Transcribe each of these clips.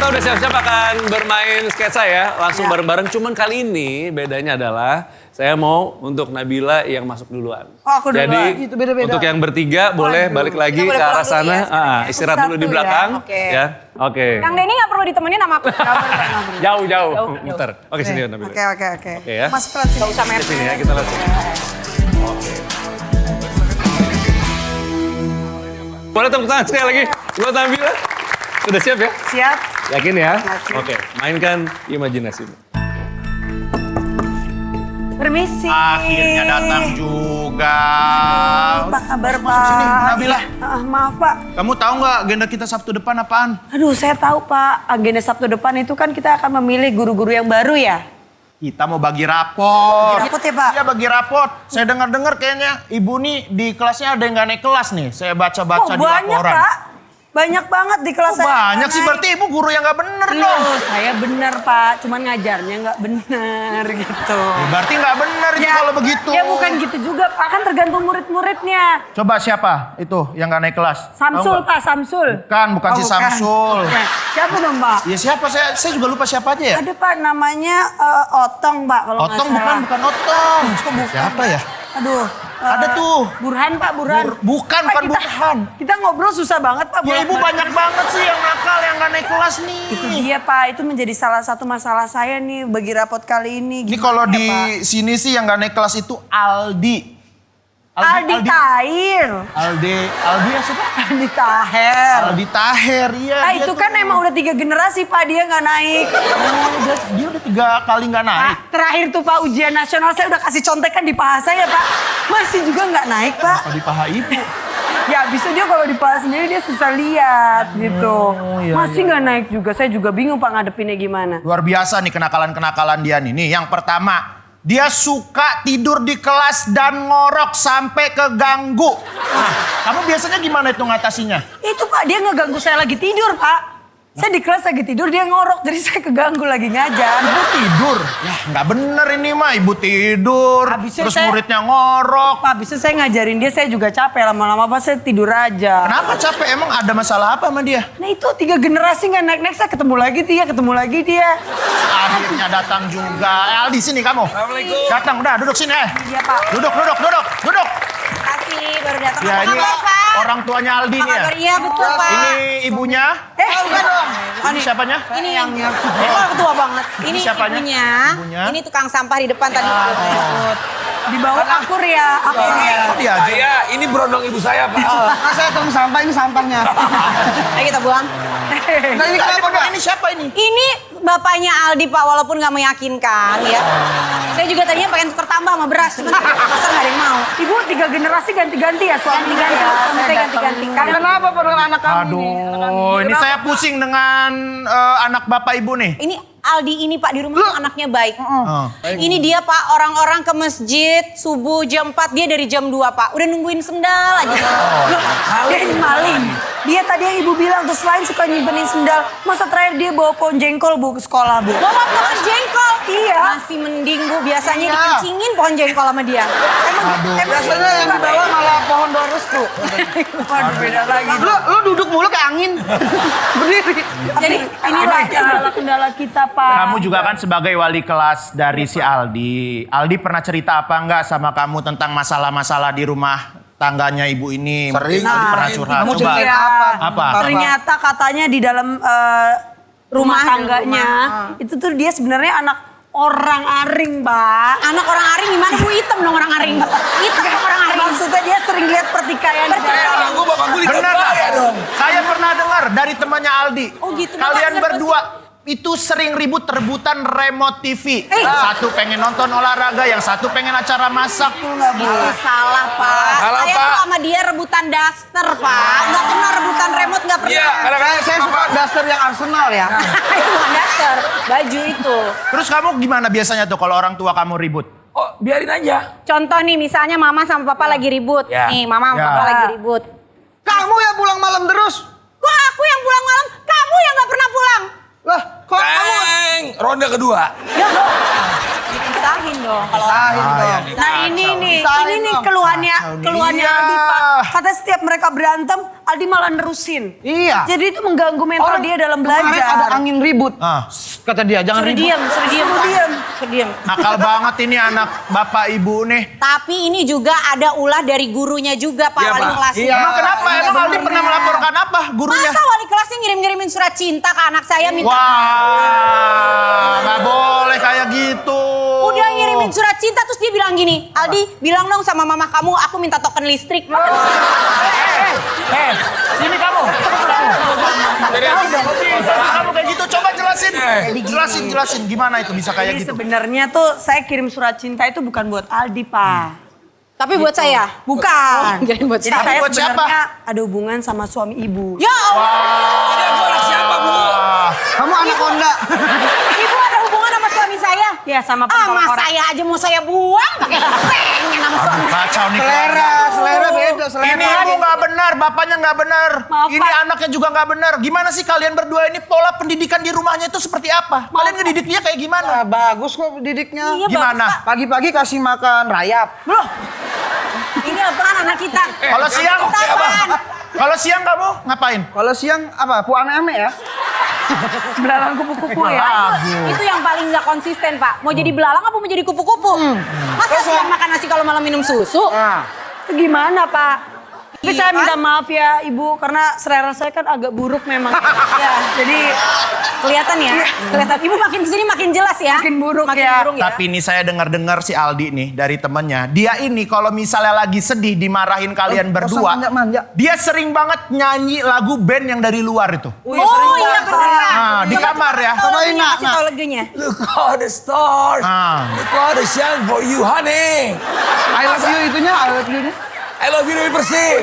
kita udah siap-siap akan bermain sketsa ya. Langsung bareng-bareng. Cuman kali ini bedanya adalah saya mau untuk Nabila yang masuk duluan. Oh, aku duluan. Jadi Gitu, beda-beda. untuk yang bertiga boleh balik lagi ke arah sana. Istirahat dulu di belakang. Ya. Oke. Kang Denny nggak perlu ditemenin sama aku. Jauh. Muter. Oke, sini Nabila. Oke. Oke ya. Mas Prat sini. Gak usah mepet. Sini ya, kita lihat sini. Boleh tepuk tangan sekali lagi buat Nabila. Sudah siap ya? Siap. Yakin ya? Yakin. Oke, mainkan imajinasimu. Permisi. Akhirnya datang juga. Apa kabar, Masuk Pak? sini, Nabila. Maaf, Pak. Kamu tahu nggak agenda kita Sabtu depan apaan? Aduh, saya tahu, Pak. Agenda Sabtu depan itu kan kita akan memilih guru-guru yang baru ya? Kita mau bagi rapor. Bagi rapot ya, Pak? Iya, bagi rapor. Saya dengar-dengar kayaknya Ibu nih di kelasnya ada yang nggak naik kelas nih. Saya baca-baca di banyak, laporan. Pak. Banyak banget di kelas saya. Banyak sih, berarti Ibu guru yang nggak bener dong. Loh, saya bener, Pak. Cuman ngajarnya nggak bener gitu. Berarti nggak bener itu kalau begitu. Ya bukan gitu juga, Pak. Kan tergantung murid-muridnya. Coba siapa itu yang nggak naik kelas? Tahu Samsul, nggak? Pak. Samsul. Bukan si Samsul. Nah, siapa dong, Pak? Ya siapa? Saya juga lupa siapa aja ya. Ada, Pak. Namanya Otong, Pak. Kalau nggak Otong salah. bukan Otong. Kok bukan? Siapa ya? Aduh. Ada tuh. Burhan, Pak. Burhan. Bukan Pak, Burhan. Kita ngobrol susah banget, Pak. Ya Ibu banyak banget sih yang nakal, yang nggak naik kelas nih. Itu dia, Pak. Itu menjadi salah satu masalah saya nih bagi rapot kali ini. Ini Gimana kalau ya, di Pak? sini sih yang nggak naik kelas itu Aldi. Aldi Tahir. Aldi ya siapa? Aldi Taher. Aldi Taher, iya. Ah, dia itu tuh. kan emang udah 3 generasi, Pak. Dia nggak naik. Dia udah 3 kali nggak naik. Pak, terakhir tuh, Pak, ujian nasional saya udah kasih contekan di paha saya, Pak. Masih juga nggak naik, Pak. Apa di paha Ibu? Ya, bisa dia kalau di paha sendiri dia susah lihat gitu. iya, Masih nggak naik juga. Saya juga bingung, Pak, ngadepinnya gimana. Luar biasa nih kenakalan-kenakalan dia nih. Nih, yang pertama, dia suka tidur di kelas dan ngorok sampai keganggu. Nah, kamu biasanya gimana itu ngatasinya? Itu, Pak, dia ngeganggu saya lagi tidur, Pak. Saya di kelas lagi tidur, dia ngorok. Jadi saya keganggu lagi ngajar. Ibu tidur? Ya nggak bener ini mah, Ibu tidur. Habisnya Terus saya- muridnya ngorok. Pak, bisa saya ngajarin dia, saya juga capek. Lama-lama, Pak, saya tidur aja. Kenapa capek? Emang ada masalah apa sama dia? Nah, itu 3 generasi nggak naik-naik. Saya ketemu lagi dia. Akhirnya datang juga. Aldi, sini kamu. Assalamualaikum. Datang, udah duduk sini. Iya, Pak. Duduk. Makasih baru datang. Ya, Apa ini kabar, Pak? orang tuanya Aldi Apa nih ya. kabar? Iya, betul, Pak. Ini ibunya. Bukan dong. Ini siapanya? Ini yang ketua banget. Ini siapanya? ibunya. Ibunya. Ini tukang sampah di depan tadi. Di bawah akur ya. Akur ya. Oh, dia aja. Saya ini berondong ibu saya, Pak. Saya tong sampah, ini sampahnya. Ayo kita buang. Nah, ini kenapa, Pak? Ini siapa ini? Ini bapaknya Aldi, Pak, walaupun nggak meyakinkan ya. Saya juga tadinya pengen tuker tambah sama beras, cuman pasar nggak ada yang mau. Ibu 3 generasi ganti-ganti ya suami Ganti-ganti, suami saya ganti-ganti. Kenapa dengan anak kamu ini? Aduh, ini saya pusing dengan anak bapak ibu nih. Ini Aldi ini, Pak, di rumah tuh anaknya baik. Oh. Ini dia, Pak, orang-orang ke masjid subuh jam 4, dia dari jam 2, Pak. Udah nungguin sendal aja. Loh, dia ini maling. Dia tadi yang ibu bilang tuh selain suka nyimpenin sendal, masa terakhir dia bawa pohon jengkol, Bu, ke sekolah, Bu. Bawa pohon jengkol. Iya. Masih mending, Bu, biasanya dikencingin pohon jengkol sama dia. Biasanya yang dibawa malah pohon doa restu. Waduh, beda lagi. Lu duduk mulu kayak angin. Berdiri. Jadi inilah kendala-kendala kita, Pak. Kamu juga kan sebagai wali kelas dari si Aldi. Aldi pernah cerita apa enggak sama kamu tentang masalah-masalah di rumah tangganya ibu ini? Sering. Aldi pernah curhat. Kamu Coba. ceritain Iya. Apa? Ternyata katanya di dalam rumah tangganya itu tuh dia sebenarnya anak orang aring, Pak. Anak orang aring gimana, Bu? Hitam dong orang aring. Hitam dong orang aring. Maksudnya dia sering lihat pertikaian. Bapak gue Benar nggak? Saya pernah dengar dari temannya Aldi. Oh, gitu. Kalian Bapak berdua itu sering ribut rebutan remote TV. Satu pengen nonton olahraga, yang satu pengen acara masak. Itu salah, Pak. Salah, Saya Pak. tuh sama dia rebutan daster, Pak. Nggak pernah rebutan remote, nggak pernah. Iya, kadang-kadang Saya suka daster yang Arsenal ya. Itu bukan daster, baju itu. Terus kamu gimana biasanya tuh kalau orang tua kamu ribut? Oh, biarin aja. Contoh nih, misalnya mama sama papa lagi ribut. Ya. Nih, mama sama Ya. papa lagi ribut. Kamu ya pulang malam terus. Kok aku yang pulang malam, kamu yang nggak pernah pulang? Lah, kok kamu? Ronde kedua. Ya, dipisahin dong. Kalau Nah ini nih dong. keluhannya Iya. Aldi Pak. Katanya setiap mereka berantem, Aldi malah nerusin. Iya. Jadi itu mengganggu mental dia dalam Kemarin belajar. ada angin ribut. Ah. Kata dia jangan suruh ribut. diam, suruh diam. Suruh diam. Nakal banget ini anak bapak ibu nih. Tapi ini juga ada ulah dari gurunya juga Pak Iya, wali Pak. kelasnya. Iya. Emang kenapa? Emang Aldi pernah melaporkan apa gurunya? Masa wali kelasnya ngirim-ngirimin surat cinta ke anak saya minta Wah, nggak boleh kayak gitu. udah ngirimin surat cinta terus dia bilang gini, Aldi bilang dong sama mama kamu aku minta token listrik. Sini kamu. Kamu kayak gitu, coba jelasin gimana itu bisa kayak Jadi gitu. sebenarnya tuh saya kirim surat cinta itu bukan buat Aldi Pak. Tapi buat saya. Bukan. Oh, kirain buat Jadi Tapi saya buat siapa? sebenarnya ada hubungan sama suami ibu. Ya Allah. Ini aku anak siapa, Bu? Kamu anak Honda. Ibu ada hubungan sama suami saya? Ya sama Ah, mas orang. saya aja mau saya buang pakai pengen sama suami. Kacau nih. Selera beda, selera. Ini ibu nggak benar, bapaknya nggak benar. Maaf, Ini Pak. anaknya juga nggak benar. Gimana sih kalian berdua ini pola pendidikan di rumahnya itu seperti apa? Kalian ngedidik dia kayak gimana? Nah, bagus kok didiknya. Iya, Gimana? bagus, Pak. Pagi-pagi kasih makan rayap. Loh, Ini apaan anak kita? Kalau siang, Apaan? kalau siang kamu ngapain? Kalau siang apa? Ame-ame ya? belalang kupu-kupu ya. Itu yang paling nggak konsisten Pak. Mau jadi belalang apa mau jadi kupu-kupu? Masa siang makan nasi kalau malam minum susu? Nah, Itu gimana Pak? Tapi Iya, saya Pak. minta maaf ya Ibu karena selera saya kan agak buruk memang. Ya, jadi Kelihatan ya? Kelihatan. Ibu makin kesini makin jelas ya? Makin buruk makin ya. buruk ya. Tapi ini saya dengar-dengar si Aldi nih dari temennya. Dia ini kalau misalnya lagi sedih dimarahin kalian berdua. manja-manja. Dia sering banget nyanyi lagu band yang dari luar itu. Oh iya benar Pak. Nah, di kamar ya. Cobain, Nak, Kasih tahu lagunya. Look all the stars. Ah. Look all the shine for you, honey. I love you itunya, I love you-nya. I love you Dewi Persik.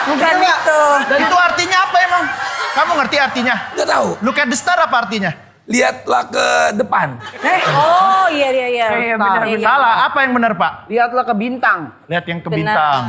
bukan itu. Dan itu artinya apa emang? Kamu ngerti artinya? Gak tahu. Look at the star apa artinya? Lihatlah ke depan. Oh iya iya iya. Iya, benar, Iya, iya. Salah, apa yang benar Pak? Lihatlah ke bintang. Lihat yang ke Benar. bintang.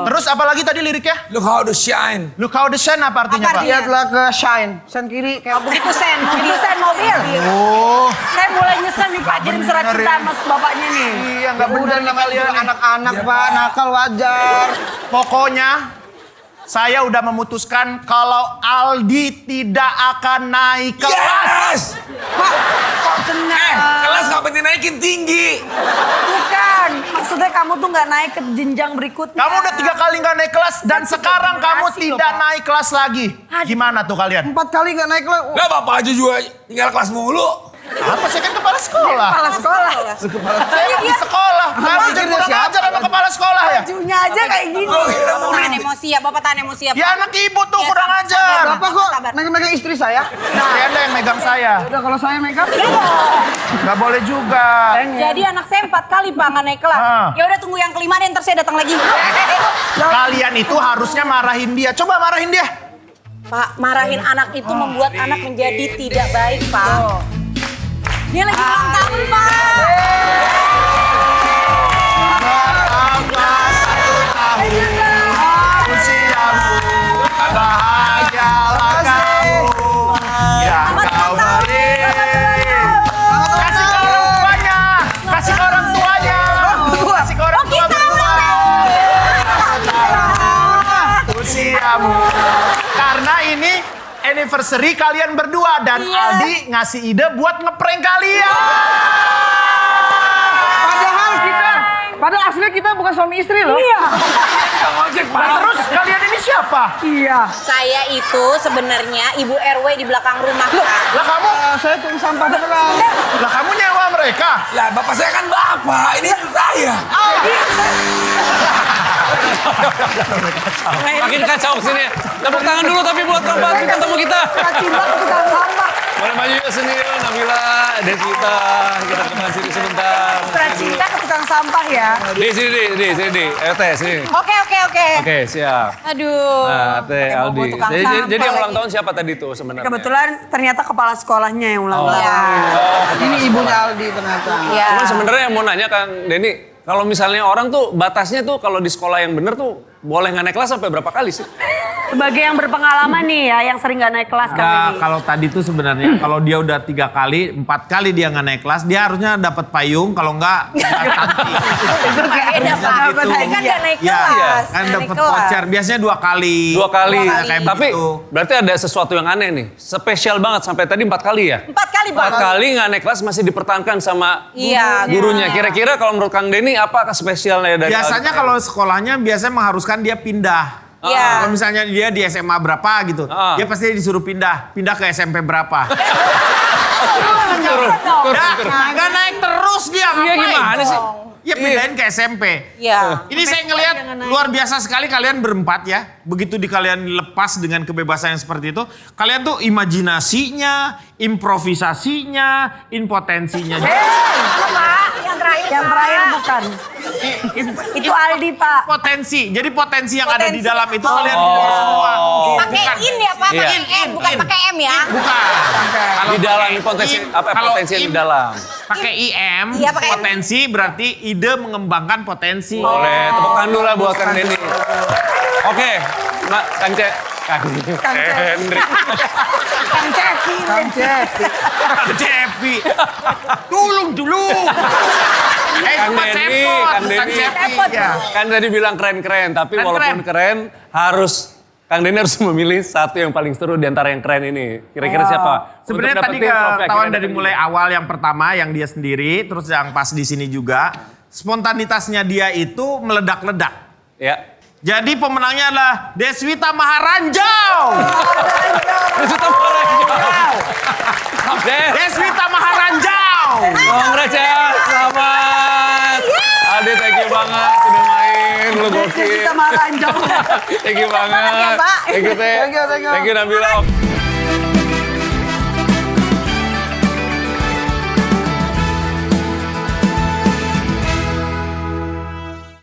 Terus apa lagi tadi liriknya? Look how the shine. Look how the sun apa artinya Apa Pak? artinya? Lihatlah ke shine. Sen kiri kayak Itu sen mobil. Itu sen mobil. Oh, Saya mulai nyesel nih Pak kirim surat bener cinta ini. sama bapaknya nih. iya nggak benar udah nih namanya kalian. nih. anak-anak Pak, nakal wajar. Pokoknya saya udah memutuskan kalau Aldi tidak akan naik kelas. Yes! Kok senang? Kelas ngapain dinaikin tinggi? Bukan. Maksudnya kamu tuh nggak naik ke jenjang berikutnya. Kamu udah 3 kali nggak naik kelas dan sekarang kamu generasi loh, tidak Pak. naik kelas lagi. Gimana tuh kalian? 4 kali nggak naik lah. Gak apa-apa aja juga tinggal kelas mulu. Apa saya kan kepala sekolah? Kepala sekolah. Saya di sekolah. Kamu jadi kurang siapa? ajar sama kepala sekolah ya? Bajunya aja kayak gini. Bapak tahan emosi ya, Bapak tahan emosi ya. Pak. Ya anak ibu tuh Ya, kurang sabar, ajar. sabar. Bapak kok Sabar. megang istri saya? Istri Anda yang megang saya. Udah kalau saya megang. Gak boleh juga. Jadi anak saya 4 kali Pak nggak naik kelas. Ah. Ya udah tunggu yang kelima deh, ntar saya datang lagi. Kalian itu harusnya marahin dia. Coba marahin dia. Pak, marahin anak itu membuat anak menjadi tidak baik, Pak. Dia lagi ulang tahun, Pak. Bertambah 1 tahun usiamu. Bahagialah kamu yang kau beri. Kasih ke orang tuanya. Kasih ke orang tuanya. Kasih ke orang tua berdua. Usiamu. Karena ini anniversary kalian berdua dan Aldi ngasih ide buat ngeprank kalian. Padahal aslinya kita bukan suami istri loh. Iya. Bang ojek, Pak. Terus kalian ini siapa? Iya. Saya itu sebenarnya Ibu RW di belakang rumah, Pak. Lah kamu, Saya tukang sampah beneran. lah kamu nyewa mereka. Lah, bapak saya kan bapak. Ini ibu saya. Makin kacau sini. Tepuk tangan dulu tapi buat tempat kita temu kita. Cinta ke tukang sampah. Boleh maju ke sini yuk, Nabila, Devita. Kita ke depan sini sebentar. Surat cinta ke tukang sampah ya. Di sini, di. Teh, sini. Oke. Oke, siap. Aduh. Nah, Teh Pakai bobo Aldi. tukang Jadi sampah yang ulang lagi. tahun siapa tadi tuh sebenarnya? Kebetulan ternyata kepala sekolahnya yang ulang tahun. Iya. Ini ibunya Aldi ternyata. Iya. Cuman sebenarnya yang mau nanya Kang Denny, kalau misalnya orang tuh batasnya tuh kalau di sekolah yang bener tuh boleh nggak naik kelas sampai berapa kali sih? Sebagai yang berpengalaman nih ya, yang sering gak naik kelas kan Nah, ini. kalau tadi tuh sebenarnya kalau dia udah 3 kali, 4 kali dia nggak naik kelas, dia harusnya dapat payung, kalau nggak tanti. Beda Pak. Gitu. Kan gak naik Ya, kelas. kan Nggak dapat naik kelas. voucher. Biasanya 2 kali. 2 kali. Dua kali. Kayak Tapi begitu. berarti ada sesuatu yang aneh nih. Spesial banget sampai tadi 4 kali ya? 4 kali Pak. 4 kali nggak naik kelas masih dipertahankan sama Iya, gurunya. Kira-kira kalau menurut Kang Denny apa spesialnya dari Biasanya Aldi? kalau sekolahnya biasanya mengharuskan dia pindah. Iya. Kalau misalnya dia di SMA berapa gitu, dia pasti disuruh pindah ke SMP berapa. turun. Nggak naik terus dia, Iya ngapain? gimana sih? Ya pindahin ke SMP. Iya. Ini saya ngelihat luar biasa sekali kalian berempat ya. Begitu di kalian lepas dengan kebebasan yang seperti itu, kalian tuh imajinasinya, improvisasinya, impotensinya. Halo Pak, yang terakhir Yang Pak. terakhir bukan. Itu Aldi Pak. Potensi. Jadi potensi yang ada di Potensi. dalam itu kalian keluar semua. Pakai Bukan. in ya Pak, pakai Iya. M, bukan pakai M ya. Bukan. Kalau Di dalam pakai potensi im- apa kalau potensi yang di im- dalam? Pakai IM, Iya, pakai M. potensi berarti ide mengembangkan potensi. Boleh, tepuk tangan dulu lah buat Kang Denny. Oke, Kang Hendrik. Kang Cepi. Kang Cepi. Cepi. Tolong dulu. Kang cuma Denny, cepot, Kang bukan Denny. cepi. Ya. Kan tadi bilang keren-keren, tapi Keren-keren. walaupun keren harus Kang Denny harus memilih satu yang paling seru di antara yang keren ini. Kira-kira siapa? Sebenarnya Untuk tadi dapetin trofea, ketahuan kira-kira dari mulai awal yang pertama yang dia sendiri, terus yang pas di sini juga, spontanitasnya dia itu meledak-ledak. Ya. Jadi pemenangnya adalah Deswita Maharanjau. Deswita Maharanjau. Deswita Maharanjau. Congrats ya, selamat. Aldi, thank you banget sudah main, lu gokil. Deswita Maharanjau. Thank you banget. Semangat ya, Pak. Thank you, Teh. Thank you, thank you. Thank you, Nabila.